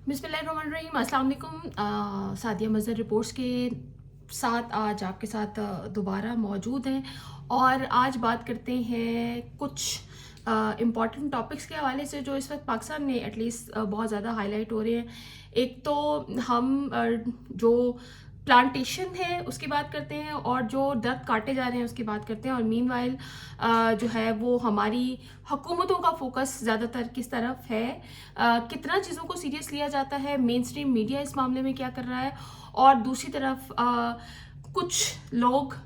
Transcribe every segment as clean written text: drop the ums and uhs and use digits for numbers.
बिस्मिल्लाहिर्रहमानिर्रहीम। अस्सलाम वालेकुम। सादिया मज़हर रिपोर्ट्स के साथ आज आपके साथ दोबारा मौजूद हैं और आज बात करते हैं कुछ इम्पॉर्टेंट टॉपिक्स के हवाले से जो इस वक्त पाकिस्तान में एटलीस्ट बहुत ज़्यादा हाईलाइट हो रहे हैं। एक तो हम जो प्लांटेशन है उसकी बात करते हैं और जो दरख्त काटे जा रहे हैं उसकी बात करते हैं, और मीनवाइल जो है वो हमारी हुकूमतों का फोकस ज़्यादातर किस तरफ है, कितना चीज़ों को सीरियस लिया जाता है, मेन स्ट्रीम मीडिया इस मामले में क्या कर रहा है, और दूसरी तरफ कुछ लोग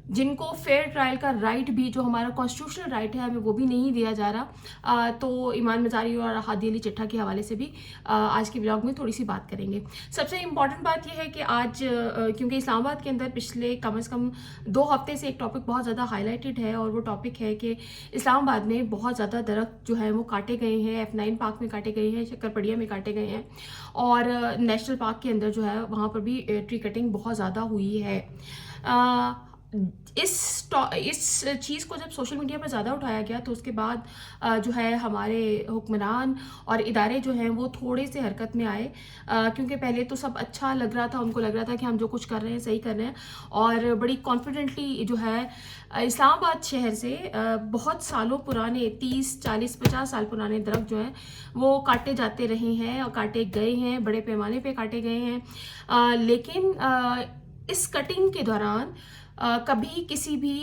जिनको फेयर ट्रायल का राइट भी, जो हमारा कॉन्स्टिट्यूशनल राइट है, हमें वो भी नहीं दिया जा रहा। तो ईमान मज़ारी और हादी अली चट्टा के हवाले से भी आज के ब्लॉग में थोड़ी सी बात करेंगे। सबसे इम्पॉर्टेंट बात यह है कि आज क्योंकि इस्लामाबाद के अंदर पिछले कम से कम 2 हफ्ते से एक टॉपिक बहुत ज़्यादा हाईलाइटेड है, और वो टॉपिक है कि इस्लामाबाद में बहुत ज़्यादा दरख्त जो है वो काटे गए हैं। F9 पार्क में काटे गए हैं, शक्करपड़िया में काटे गए हैं, और नेशनल पार्क के अंदर जो है वहाँ पर भी ट्री कटिंग बहुत ज़्यादा हुई है। इस चीज़ को जब सोशल मीडिया पर ज़्यादा उठाया गया तो उसके बाद जो है हमारे हुक्मरान और इदारे जो हैं वो थोड़े से हरकत में आए, क्योंकि पहले तो सब अच्छा लग रहा था, उनको लग रहा था कि हम जो कुछ कर रहे हैं सही कर रहे हैं, और बड़ी कॉन्फिडेंटली जो है इस्लामाबाद शहर से बहुत सालों पुराने 30, 40, 50 साल पुराने दरख्त जो हैं वो काटे जाते रहे हैं और काटे गए हैं, बड़े पैमाने पे काटे गए हैं। लेकिन इस कटिंग के दौरान कभी किसी भी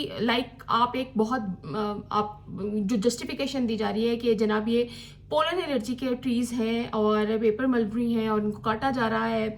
आप एक बहुत आप जो जस्टिफिकेशन दी जा रही है कि जनाब ये पोलन एलर्जी के ट्रीज़ हैं और पेपर मलबरी हैं और उनको काटा जा रहा है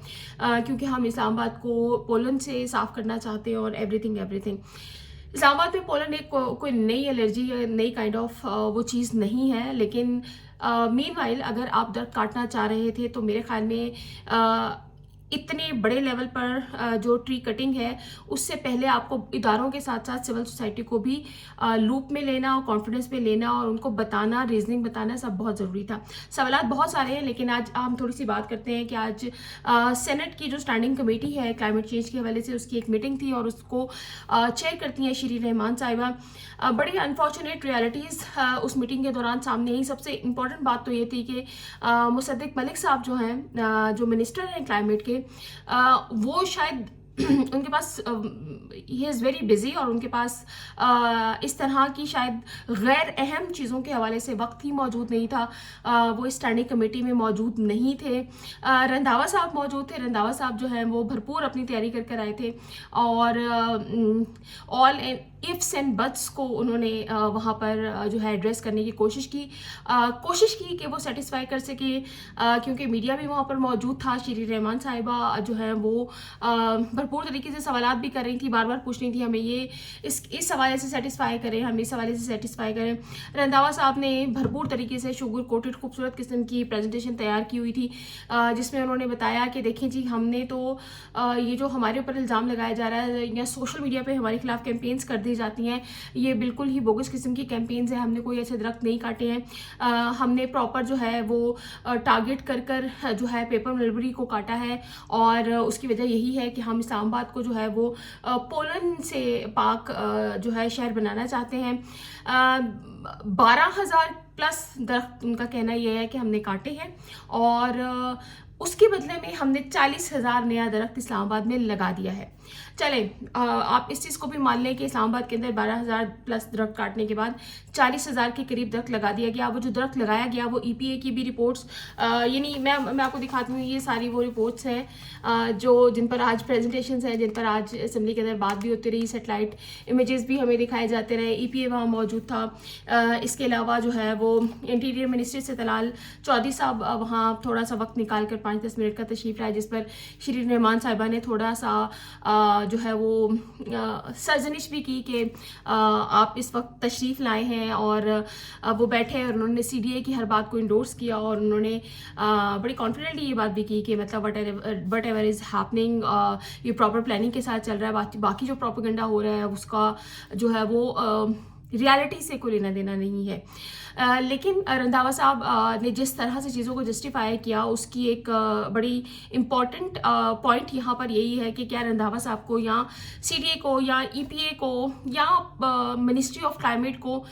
क्योंकि हम इस्लामाबाद को पोलन से साफ़ करना चाहते हैं, और एवरीथिंग इस्लामाबाद में पोलन एक कोई नई एलर्जी या नई काइंड ऑफ वो चीज़ नहीं है। लेकिन मीनवाइल अगर आप दरख्त काटना चाह रहे थे तो मेरे ख्याल में इतने बड़े लेवल पर जो ट्री कटिंग है उससे पहले आपको इदारों के साथ साथ सिविल सोसाइटी को भी लूप में लेना और कॉन्फिडेंस में लेना और उनको बताना, रीजनिंग बताना सब बहुत ज़रूरी था। सवालात बहुत सारे हैं, लेकिन आज हम थोड़ी सी बात करते हैं कि आज सेनेट की जो स्टैंडिंग कमेटी है क्लाइमेट चेंज के हवाले से, उसकी एक मीटिंग थी और उसको चेयर करती हैं श्री रहमान साहिबा। बड़ी अनफॉर्चुनेट रियलिटीज़ उस मीटिंग के दौरान सामने आई। सबसे इम्पॉर्टेंट बात तो ये थी कि मुसद्दिक मलिक साहब जो हैं, जो मिनिस्टर हैं क्लाइमेट के, वो शायद उनके पास ही इज़ वेरी बिजी, और उनके पास इस तरह की शायद गैर अहम चीज़ों के हवाले से वक्त ही मौजूद नहीं था। वो इस स्टैंडिंग कमेटी में मौजूद नहीं थे। रंधावा साहब मौजूद थे। रंधावा साहब जो हैं वो भरपूर अपनी तैयारी कर कर आए थे, और ऑल इफ्स एंड बट्स को उन्होंने वहाँ पर जो है एड्रेस करने की कोशिश की कि वो सेटिस्फाई कर सके, क्योंकि मीडिया भी वहाँ पर मौजूद था। श्री रहमान साहिबा जो है वो भरपूर तरीके से सवालात भी कर रही थी, बार बार पूछ रही थी हमें ये इस हवाले से सेटिस्फाई करें, हम इस हवाले से सेटिस्फाई करें। रंधावा साहब ने भरपूर तरीके से शुगर कोटेड खूबसूरत किस्म की प्रेजेंटेशन तैयार की हुई थी, जिसमें उन्होंने बताया कि देखें जी, हमने तो ये जो हमारे ऊपर इल्ज़ाम लगाया जा रहा है या सोशल मीडिया पे हमारे खिलाफ कैंपेन्स कर दी जाती हैं, ये बिल्कुल ही बोगस किस्म की कैंपेन्स हैं। हमने कोई ऐसे दरख्त नहीं काटे हैं। हमने प्रॉपर जो है वो टारगेट कर जो है पेपर मलबरी को काटा है, और उसकी वजह यही है कि हम इस्लामाबाद को जो है वो पोलन से पाक जो है शहर बनाना चाहते हैं। 12,000 प्लस दरख्त उनका कहना यह है कि हमने काटे हैं, और उसके बदले में हमने 40,000 नया दरख्त इस्लामाबाद में लगा दिया है। चले आप इस चीज़ को भी मान लें कि इस्लामाबाद के अंदर 12,000 प्लस दरख्त काटने के बाद 40,000 के करीब दरख्त लगा दिया गया। वो जो दरख्त लगाया गया वो EPA की भी रिपोर्ट्स, यानी मैं आपको दिखाती हूँ, ये सारी वो रिपोर्ट्स हैं जो जिन पर आज प्रेजेंटेशंस हैं, जिन पर आज असेंबली के अंदर बात भी होती रही, सेटेलाइट इमेजेस भी हमें दिखाए जाते रहे। EPA वहाँ मौजूद था। इसके अलावा जो है वो इंटीरियर मिनिस्टर से तलाल चौधरी साहब वहाँ थोड़ा सा वक्त निकाल कर 5-10 मिनट का तशरीफ़ लाए, जिस पर श्री रहमान साहिबा ने थोड़ा सा जो है वो सरजनिश भी की कि आप इस वक्त तशरीफ़ लाए हैं, और वो बैठे और उन्होंने CDA की हर बात को इंडोर्स किया, और उन्होंने बड़ी कॉन्फिडेंटली ये बात भी की कि मतलब वट एवर इज़ हैपनिंग ये प्रॉपर प्लानिंग के साथ चल रहा है। बाकी जो प्रोपेगेंडा हो रहा है उसका जो है वो रियलिटी से कोई लेना देना नहीं है। लेकिन रंधावा साहब ने जिस तरह से चीज़ों को जस्टिफाई किया, उसकी एक बड़ी इम्पॉर्टेंट पॉइंट यहाँ पर यही है कि क्या रंधावा साहब को या CDA को या EPA को या मिनिस्ट्री ऑफ क्लाइमेट को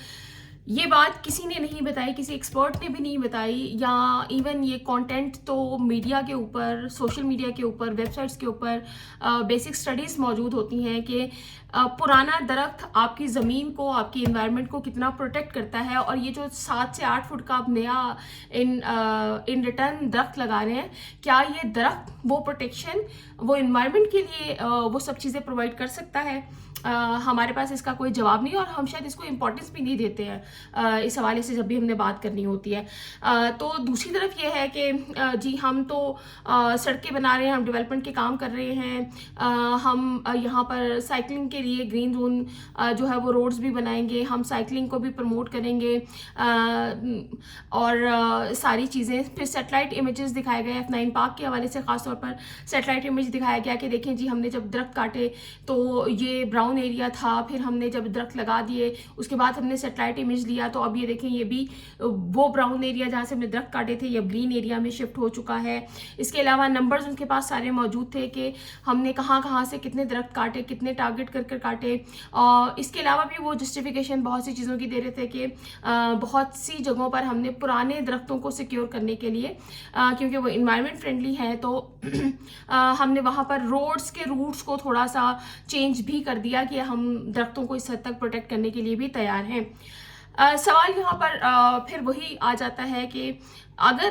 ये बात किसी ने नहीं बताई, किसी एक्सपर्ट ने भी नहीं बताई, या इवन ये कंटेंट तो मीडिया के ऊपर, सोशल मीडिया के ऊपर, वेबसाइट्स के ऊपर बेसिक स्टडीज़ मौजूद होती हैं कि पुराना दरख्त आपकी ज़मीन को, आपकी इन्वायरमेंट को कितना प्रोटेक्ट करता है, और ये जो 7 से 8 फुट का आप नया इन रिटर्न दरख्त लगा रहे हैं, क्या ये दरख्त वो प्रोटेक्शन, वो इन्वायरमेंट के लिए वो सब चीज़ें प्रोवाइड कर सकता है? हमारे पास इसका कोई जवाब नहीं, और हम शायद इसको इम्पोर्टेंस भी नहीं देते हैं इस हवाले से जब भी हमने बात करनी होती है। तो दूसरी तरफ ये है कि जी हम तो सड़कें बना रहे हैं, हम डेवलपमेंट के काम कर रहे हैं, हम यहाँ पर साइकिलिंग के लिए ग्रीन जोन जो है वो रोड्स भी बनाएंगे, हम साइकिलिंग को भी प्रमोट करेंगे, और सारी चीज़ें। फिर सेटेलाइट इमेजेस दिखाए गए F9 पार्क के हवाले से, ख़ासतौर पर सेटेलाइट इमेज दिखाया गया कि देखें जी हमने जब दरख्त काटे तो ये ब्राउन एरिया था, फिर हमने जब दरख्त लगा दिए उसके बाद हमने सेटेलाइट इमेज लिया तो अब ये देखें ये भी वो ब्राउन एरिया जहाँ से हमने दरख्त काटे थे ये ग्रीन एरिया में शिफ्ट हो चुका है। इसके अलावा नंबर्स उनके पास सारे मौजूद थे कि हमने कहाँ से कितने दरख्त काटे, कितने टारगेट कर काटे। और इसके अलावा भी वो जस्टिफिकेशन बहुत सी चीज़ों की दे रहे थे कि बहुत सी जगहों पर हमने पुराने दरख्तों को सिक्योर करने के लिए, क्योंकि वो इन्वायरमेंट फ्रेंडली है, तो हमने वहाँ पर रोड्स के रूट्स को थोड़ा सा चेंज भी कर दिया कि हम दरख्तों को इस हद तक प्रोटेक्ट करने के लिए भी तैयार हैं। सवाल यहाँ पर फिर वही आ जाता है कि अगर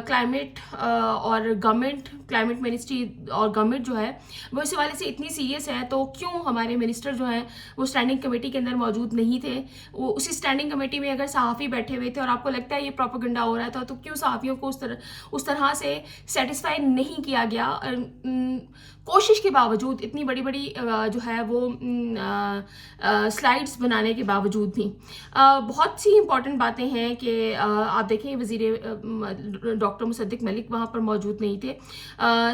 क्लाइमेट और गवर्नमेंट, क्लाइमेट मिनिस्ट्री और गवर्नमेंट जो है वो इस हवाले से इतनी सीरियस है, तो क्यों हमारे मिनिस्टर जो हैं वो स्टैंडिंग कमेटी के अंदर मौजूद नहीं थे? वो उसी स्टैंडिंग कमेटी में अगर सहाफ़ी बैठे हुए थे और आपको लगता है ये प्रोपेगेंडा हो रहा था, तो क्यों सहाफ़ियों को उस तरह से सेटिस्फाई नहीं किया गया? कोशिश के बावजूद, इतनी बड़ी बड़ी जो है वो स्लाइड्स बनाने के बावजूद भी बहुत सी इंपॉर्टेंट बातें हैं कि आप देखें वज़ीर डॉक्टर मुसद्दिक मलिक वहाँ पर मौजूद नहीं थे,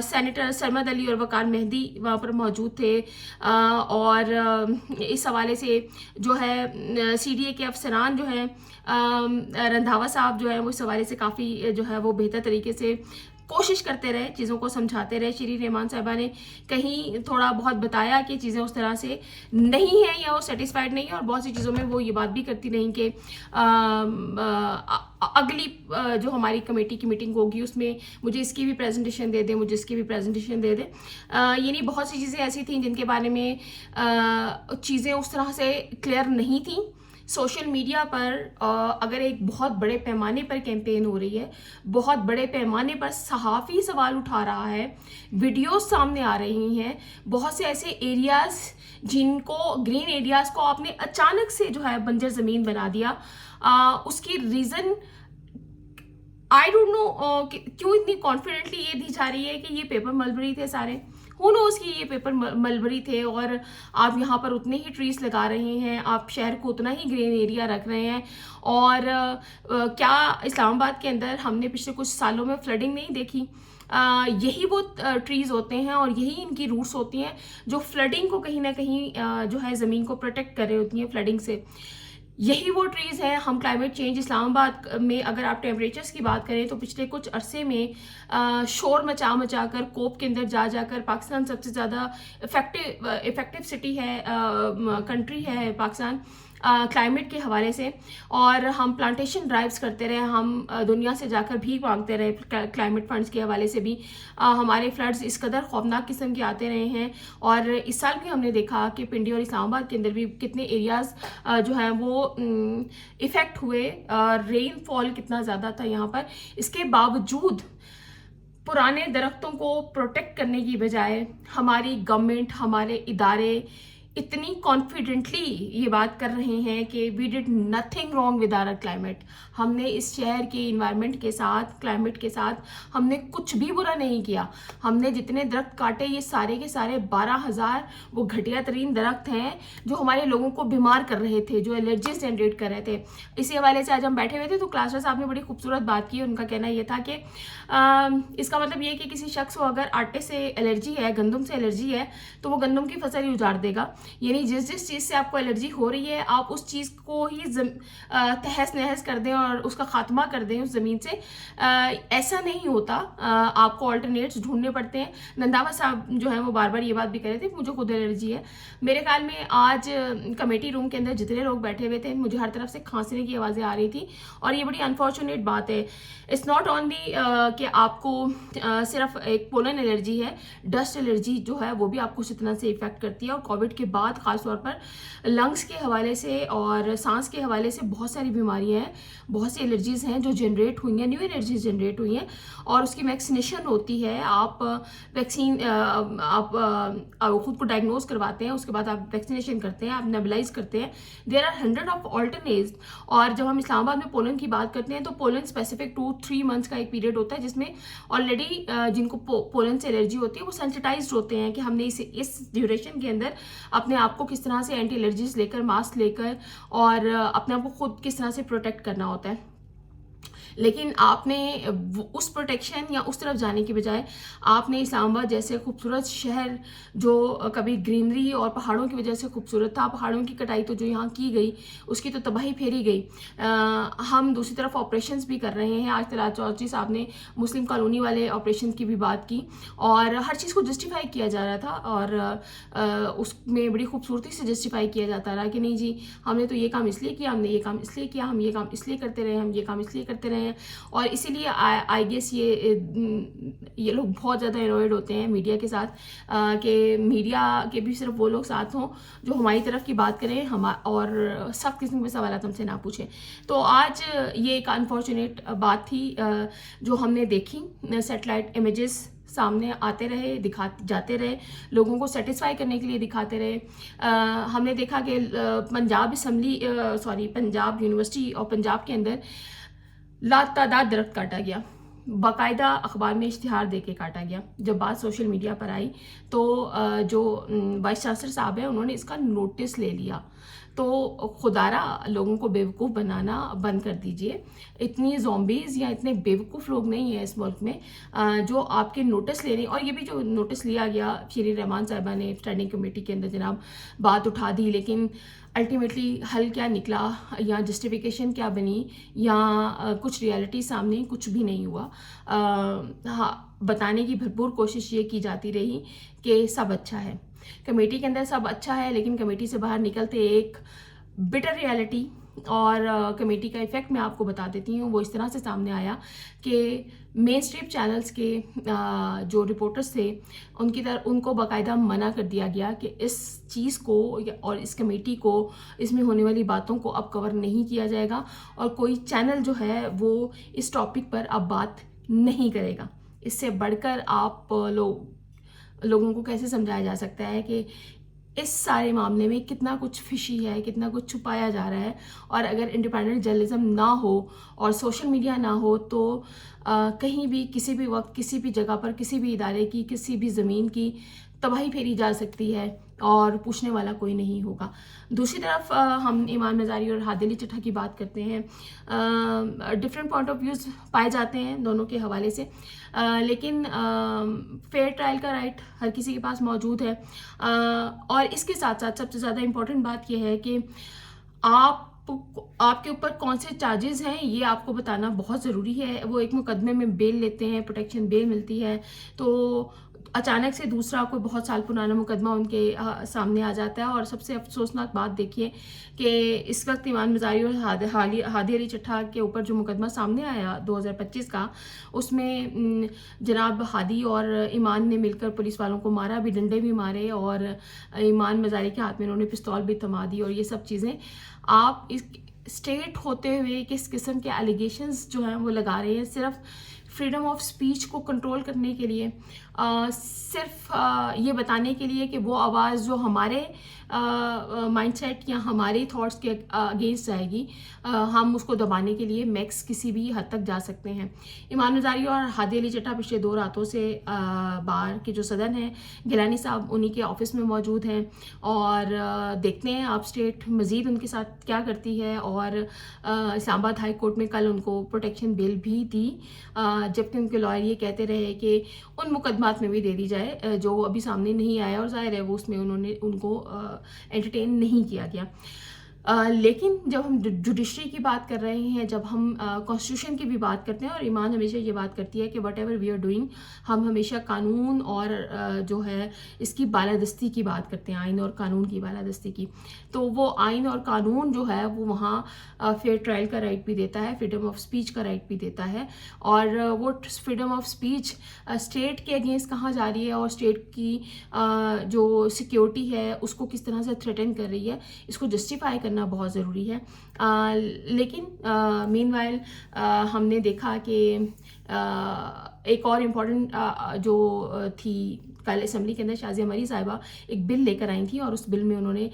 सेनेटर सरमद अली और वकार मेहदी वहाँ पर मौजूद थे, और इस हवाले से जो है CDA के अफसरान जो हैं, रंधावा साहब जो है वो इस हवाले से काफ़ी जो है वो बेहतर तरीके से कोशिश करते रहे, चीज़ों को समझाते रहे। श्री रहमान साहिबा ने कहीं थोड़ा बहुत बताया कि चीज़ें उस तरह से नहीं हैं या वो सेटिस्फाइड नहीं है, और बहुत सी चीज़ों में वो ये बात भी करती रहीं कि अगली जो हमारी कमेटी की मीटिंग होगी उसमें मुझे इसकी भी प्रेजेंटेशन दे दें, मुझे इसकी भी प्रेजेंटेशन दे दें। यानी बहुत सी चीज़ें ऐसी थीं जिनके बारे में चीज़ें उस तरह से क्लियर नहीं थी। सोशल मीडिया पर अगर एक बहुत बड़े पैमाने पर कैंपेन हो रही है, बहुत बड़े पैमाने पर सहाफ़ी सवाल उठा रहा है, वीडियोस सामने आ रही हैं, बहुत से ऐसे एरियाज़ जिनको ग्रीन एरियाज़ को आपने अचानक से जो है बंजर ज़मीन बना दिया, उसकी रीज़न आई डोंट नो क्यों इतनी कॉन्फिडेंटली ये दी जा रही है कि ये पेपर मलबरी थे सारे। हु नोज़ कि ये पेपर मलबरी थे, और आप यहाँ पर उतने ही ट्रीज लगा रहे हैं, आप शहर को उतना ही ग्रीन एरिया रख रहे हैं। और क्या इस्लामाबाद के अंदर हमने पिछले कुछ सालों में फ्लडिंग नहीं देखी? यही वो ट्रीज़ होते हैं और यही इनकी रूट्स होती हैं जो फ्लडिंग को कहीं ना कहीं जो है ज़मीन को प्रोटेक्ट कर रही होती हैं फ्लडिंग से। यही वो ट्रीज़ हैं। हम क्लाइमेट चेंज, इस्लामाबाद में अगर आप टेम्परेचर्स की बात करें तो पिछले कुछ अरसे में शोर मचा कर कोप के अंदर जाकर पाकिस्तान सबसे ज़्यादा इफ़ेक्टिव सिटी है, कंट्री है पाकिस्तान क्लाइमेट के हवाले से। और हम प्लांटेशन ड्राइव्स करते रहे, हम दुनिया से जाकर भी मांगते रहे क्लाइमेट फंड्स के हवाले से भी। हमारे फ्लड्स इस कदर खौफनाक किस्म के आते रहे हैं, और इस साल भी हमने देखा कि पिंडी और इस्लामाबाद के अंदर भी कितने एरियाज़ जो हैं वो इफ़ेक्ट हुए, रेनफॉल कितना ज़्यादा था यहाँ पर। इसके बावजूद पुराने दरख्तों को प्रोटेक्ट करने की बजाय हमारी गवर्नमेंट, हमारे इदारे इतनी कॉन्फिडेंटली ये बात कर रहे हैं कि we did nothing wrong with our climate. हमने इस शहर के इन्वायरमेंट के साथ, क्लाइमेट के साथ हमने कुछ भी बुरा नहीं किया। हमने जितने दरख्त काटे ये सारे के सारे 12,000 वो घटिया तरीन दरख्त हैं जो हमारे लोगों को बीमार कर रहे थे, जो एलर्जीज जनरेट कर रहे थे। इसी हवाले से आज हम बैठे हुए थे तो क्लास साहब ने बड़ी खूबसूरत बात की। उनका कहना ये था कि इसका मतलब ये कि किसी शख्स को अगर आटे से एलर्जी है, गंदम से एलर्जी है, तो वो गंदम की फसल ही उजाड़ देगा। یعنی جس چیز سے آپ کو الرجی ہو رہی ہے آپ اس چیز کو ہی تہس نہس کر دیں اور اس کا خاتمہ کر دیں اس زمین سے. ایسا نہیں ہوتا, آپ کو آلٹرنیٹس ڈھونڈنے پڑتے ہیں. ننداوا صاحب جو ہیں وہ بار بار یہ بات بھی کہہ رہے تھے کہ مجھے خود الرجی ہے. میرے خیال میں آج کمیٹی روم کے اندر جتنے لوگ بیٹھے ہوئے تھے مجھے ہر طرف سے کھانسنے کی آوازیں آ رہی تھی, اور یہ بڑی انفارچونیٹ بات ہے. اٹس ناٹ اونلی کہ آپ کو صرف ایک پولن الرجی ہے, ڈسٹ الرجی جو ہے وہ بھی آپ کو اس طرح سے افیکٹ کرتی ہے. اور کووڈ کے بعد خاص طور پر لنگس کے حوالے سے اور سانس کے حوالے سے بہت ساری بیماریاں ہیں, بہت سی الرجیز ہیں جو جنریٹ ہوئی ہیں, نیو الرجیز جنریٹ ہوئی ہیں, اور اس کی ویکسینیشن ہوتی ہے. آپ ویکسین آپ خود کو ڈائگنوز کرواتے ہیں, اس کے بعد آپ ویکسینیشن کرتے ہیں, آپ نیبلائز کرتے ہیں. There are 100 of alternates. اور جب ہم اسلام آباد میں پولن کی بات کرتے ہیں تو پولن اسپیسیفک 2-3 منتھس کا ایک پیریڈ ہوتا ہے جس میں آلریڈی جن کو پولن سے الرجی ہوتی ہے وہ سینسٹائزڈ ہوتے ہیں کہ ہم نے اس ڈیوریشن کے اندر اپنے آپ کو کس طرح سے اینٹی الرجیز لے کر, ماسک لے کر, اور اپنے آپ کو خود کس طرح سے پروٹیکٹ کرنا ہوتا ہے. لیکن آپ نے اس پروٹیکشن یا اس طرف جانے کی بجائے آپ نے اسلام آباد جیسے خوبصورت شہر جو کبھی گرینری اور پہاڑوں کی وجہ سے خوبصورت تھا, پہاڑوں کی کٹائی تو جو یہاں کی گئی اس کی تو تباہی پھیری گئی. ہم دوسری طرف آپریشنز بھی کر رہے ہیں. آج طلعت چودھری صاحب نے مسلم کالونی والے آپریشن کی بھی بات کی اور ہر چیز کو جسٹیفائی کیا جا رہا تھا, اور اس میں بڑی خوبصورتی سے جسٹیفائی کیا جاتا رہا کہ نہیں جی ہم نے تو یہ کام اس لیے کیا, ہم نے یہ کام اس لیے کیا, ہم یہ کام اس لیے کرتے رہے, ہم یہ کام اس لیے کرتے رہے. اور اسی لیے آئی گیس یہ لوگ بہت زیادہ انوائڈ ہوتے ہیں میڈیا کے ساتھ, کہ میڈیا کے بھی صرف وہ لوگ ساتھ ہوں جو ہماری طرف کی بات کریں اور سخت قسم کے سوالات ہم سے نہ پوچھیں. تو آج یہ ایک انفارچونیٹ بات تھی جو ہم نے دیکھی. سیٹلائٹ امیجز سامنے آتے رہے, دکھاتے جاتے رہے, لوگوں کو سیٹسفائی کرنے کے لیے دکھاتے رہے. ہم نے دیکھا کہ پنجاب یونیورسٹی اور پنجاب کے اندر لاتعداد درخت کاٹا گیا, باقاعدہ اخبار میں اشتہار دے کے کاٹا گیا. جب بات سوشل میڈیا پر آئی تو جو وائس چانسلر صاحب ہیں انہوں نے اس کا نوٹس لے لیا. تو خدارا لوگوں کو بیوقوف بنانا بند کر دیجئے. اتنی زومبیز یا اتنے بیوقوف لوگ نہیں ہیں اس ملک میں جو آپ کے نوٹس لے رہے ہیں. اور یہ بھی جو نوٹس لیا گیا, شیریں رحمان صاحبہ نے اسٹینڈنگ کمیٹی کے اندر جناب بات اٹھا دی, لیکن الٹیمیٹلی حل کیا نکلا یا جسٹیفیکیشن کیا بنی یا کچھ ریالٹی سامنے کچھ بھی نہیں ہوا. ہاں, بتانے کی بھرپور کوشش یہ کی جاتی رہی کہ سب اچھا ہے, کمیٹی کے اندر سب اچھا ہے, لیکن کمیٹی سے باہر نکلتے ایک بٹر ریالٹی اور کمیٹی کا ایفیکٹ میں آپ کو بتا دیتی ہوں. وہ اس طرح سے سامنے آیا کہ مین اسٹریم چینلز کے جو رپورٹرز تھے ان کو باقاعدہ منع کر دیا گیا کہ اس چیز کو اور اس کمیٹی کو, اس میں ہونے والی باتوں کو اب کور نہیں کیا جائے گا, اور کوئی چینل جو ہے وہ اس ٹاپک پر اب بات نہیں کرے گا. اس سے بڑھ کر آپ لوگوں کو کیسے سمجھایا جا سکتا ہے کہ اس سارے معاملے میں کتنا کچھ فشی ہے, کتنا کچھ چھپایا جا رہا ہے. اور اگر انڈیپینڈنٹ جرنلزم نہ ہو اور سوشل میڈیا نہ ہو تو کہیں بھی کسی بھی وقت کسی بھی جگہ پر کسی بھی ادارے کی کسی بھی زمین کی تباہی پھیری جا سکتی ہے اور پوچھنے والا کوئی نہیں ہوگا. دوسری طرف ہم ایمان مزاری اور ہادی علی چٹھا کی بات کرتے ہیں. ڈفرینٹ پوائنٹ آف ویوز پائے جاتے ہیں دونوں کے حوالے سے, لیکن فیئر ٹرائل کا رائٹ ہر کسی کے پاس موجود ہے. اور اس کے ساتھ ساتھ سب سے زیادہ امپورٹنٹ بات یہ ہے کہ آپ کے اوپر کون سے چارجز ہیں یہ آپ کو بتانا بہت ضروری ہے. وہ ایک مقدمے میں بیل لیتے ہیں, پروٹیکشن بیل ملتی ہے, تو اچانک سے دوسرا کوئی بہت سال پرانا مقدمہ ان کے سامنے آ جاتا ہے. اور سب سے افسوسناک بات دیکھیے کہ اس وقت ایمان مزاری اور ہادی علی چٹھا کے اوپر جو مقدمہ سامنے آیا 2025 کا, اس میں جناب ہادی اور ایمان نے مل کر پولیس والوں کو مارا بھی, ڈنڈے بھی مارے, اور ایمان مزاری کے ہاتھ میں انہوں نے پستول بھی تھما دی. اور یہ سب چیزیں آپ اس اسٹیٹ ہوتے ہوئے کس قسم کے ایلیگیشنز جو ہیں وہ لگا رہے ہیں صرف فریڈم آف اسپیچ کو کنٹرول کرنے کے لیے, صرف یہ بتانے کے لیے کہ وہ آواز جو ہمارے مائنڈ سیٹ یا ہماری تھاٹس کے اگینسٹ جائے گی ہم اس کو دبانے کے لیے میکس کسی بھی حد تک جا سکتے ہیں. ایمان مزاری اور ہادی علی چٹھا پچھلے 2 راتوں سے بار کے جو صدر ہیں گیلانی صاحب انہی کے آفس میں موجود ہیں, اور دیکھتے ہیں آپ اسٹیٹ مزید ان کے ساتھ کیا کرتی ہے. اور اسلام آباد ہائی کورٹ میں کل ان کو پروٹیکشن بیل بھی دی جبکہ ان کے لائر یہ کہتے رہے کہ ان مقدمات میں بھی دے دی جائے جو ابھی سامنے نہیں آیا، اور ظاہر ہے وہ اس میں ان کو انٹرٹین نہیں کیا گیا. لیکن جب ہم جوڈیشری کی بات کر رہے ہیں، جب ہم کانسٹیٹیوشن کی بھی بات کرتے ہیں، اور ایمان ہمیشہ یہ بات کرتی ہے کہ whatever we are doing, ہم ہمیشہ قانون اور جو ہے اس کی بالادستی کی بات کرتے ہیں، آئین اور قانون کی بالادستی کی. تو وہ آئین اور قانون جو ہے وہ وہاں فیئر ٹرائل کا رائٹ بھی دیتا ہے، فریڈم آف اسپیچ کا رائٹ بھی دیتا ہے. اور وہ فریڈم آف اسپیچ اسٹیٹ کے اگینسٹ کہاں جا رہی ہے، اور اسٹیٹ کی جو سیکیورٹی ہے اس کو کس طرح سے تھریٹن کر رہی ہے، اس کو جسٹیفائی کرنا بہت ضروری ہے. لیکن مین وائل ہم نے دیکھا کہ ایک اور امپورٹنٹ جو تھی کل اسمبلی کے اندر، شازیہ مری صاحبہ ایک بل لے کر آئی تھیں، اور اس بل میں انہوں نے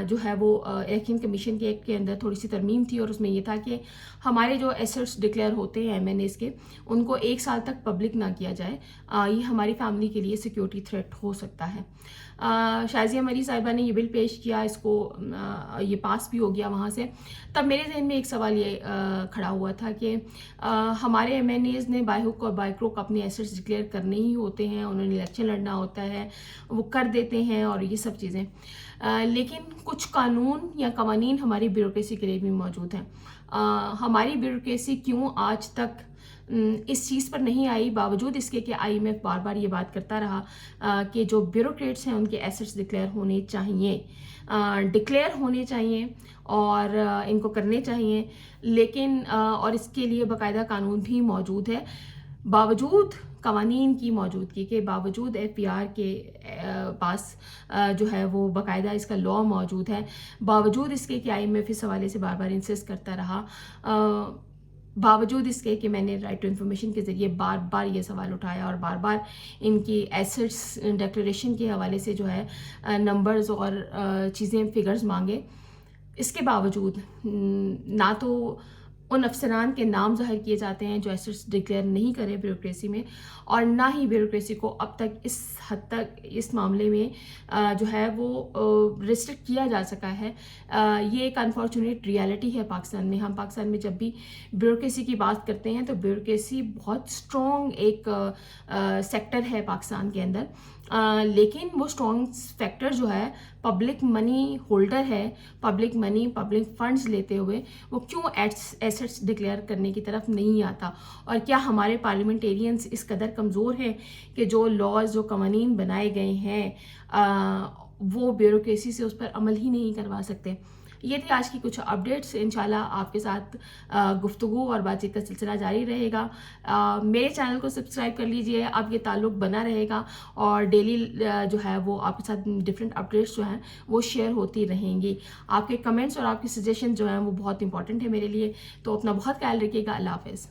جو ہے وہ الیکشن کمیشن کے ایکٹ کے اندر تھوڑی سی ترمیم تھی، اور اس میں یہ تھا کہ ہمارے جو ایسٹس ڈکلیئر ہوتے ہیں MNAs کے، ان کو 1 سال تک پبلک نہ کیا جائے. یہ ہماری فیملی کے لیے سیکیورٹی تھریٹ ہو سکتا ہے. شازیہ مری صاحبہ نے یہ بل پیش کیا، اس کو یہ پاس بھی ہو گیا وہاں سے. تب میرے ذہن میں ایک سوال یہ کھڑا ہوا تھا کہ ہمارے MNAs نے بائی ہک اور بائی کروک اپنے ایسٹس ڈکلیئر کرنے ہی ہوتے ہیں، انہوں نے الیکشن لڑنا ہوتا ہے، وہ کر دیتے ہیں اور یہ سب چیزیں. لیکن کچھ قانون یا قوانین ہماری بیوروکریسی کے لیے بھی موجود ہیں. ہماری بیوروکریسی کیوں آج تک اس چیز پر نہیں آئی، باوجود اس کے کہ IMF بار بار یہ بات کرتا رہا کہ جو بیوروکریٹس ہیں ان کے ایسٹس ڈکلیئر ہونے چاہیے اور ان کو کرنے چاہیے. لیکن اور اس کے لیے باقاعدہ قانون بھی موجود ہے، باوجود قوانین کی موجودگی کے، باوجود FBR کے پاس جو ہے وہ باقاعدہ اس کا لا موجود ہے، باوجود اس کے کہ IMF اس حوالے سے بار بار انسسٹ کرتا رہا، باوجود اس کے کہ میں نے رائٹ ٹو انفارمیشن کے ذریعے بار بار یہ سوال اٹھایا اور بار بار ان کی ایسٹس ڈکلیریشن کے حوالے سے جو ہے نمبرز اور چیزیں فگرز مانگے. اس کے باوجود نہ تو ان افسران کے نام ظاہر کیے جاتے ہیں جو ایسٹس ڈکلیئر نہیں کرے بیوروکریسی میں، اور نہ ہی بیوروکریسی کو اب تک اس حد تک اس معاملے میں جو ہے وہ ریسٹرکٹ کیا جا سکا ہے. یہ ایک انفارچونیٹ ریالٹی ہے پاکستان میں. ہم پاکستان میں جب بھی بیوروکریسی کی بات کرتے ہیں تو بیوروکریسی بہت اسٹرانگ ایک سیکٹر ہے پاکستان کے اندر، لیکن وہ اسٹرانگ فیکٹر جو ہے پبلک منی ہولڈر ہے، پبلک منی پبلک فنڈز لیتے ہوئے وہ کیوں ایسٹس ڈکلیئر کرنے کی طرف نہیں آتا؟ اور کیا ہمارے پارلیمنٹیرینز اس قدر کمزور ہیں کہ جو لاز جو قوانین بنائے گئے ہیں وہ بیوروکریسی سے اس پر عمل ہی نہیں کروا سکتے؟ یہ تھی آج کی کچھ اپڈیٹس. انشاءاللہ آپ کے ساتھ گفتگو اور بات چیت کا سلسلہ جاری رہے گا. میرے چینل کو سبسکرائب کر لیجئے، اب یہ تعلق بنا رہے گا، اور ڈیلی جو ہے وہ آپ کے ساتھ ڈفرینٹ اپڈیٹس جو ہیں وہ شیئر ہوتی رہیں گی. آپ کے کمنٹس اور آپ کی سجیشن جو ہیں وہ بہت امپورٹنٹ ہے میرے لیے. تو اپنا بہت خیال رکھیے گا. اللہ حافظ.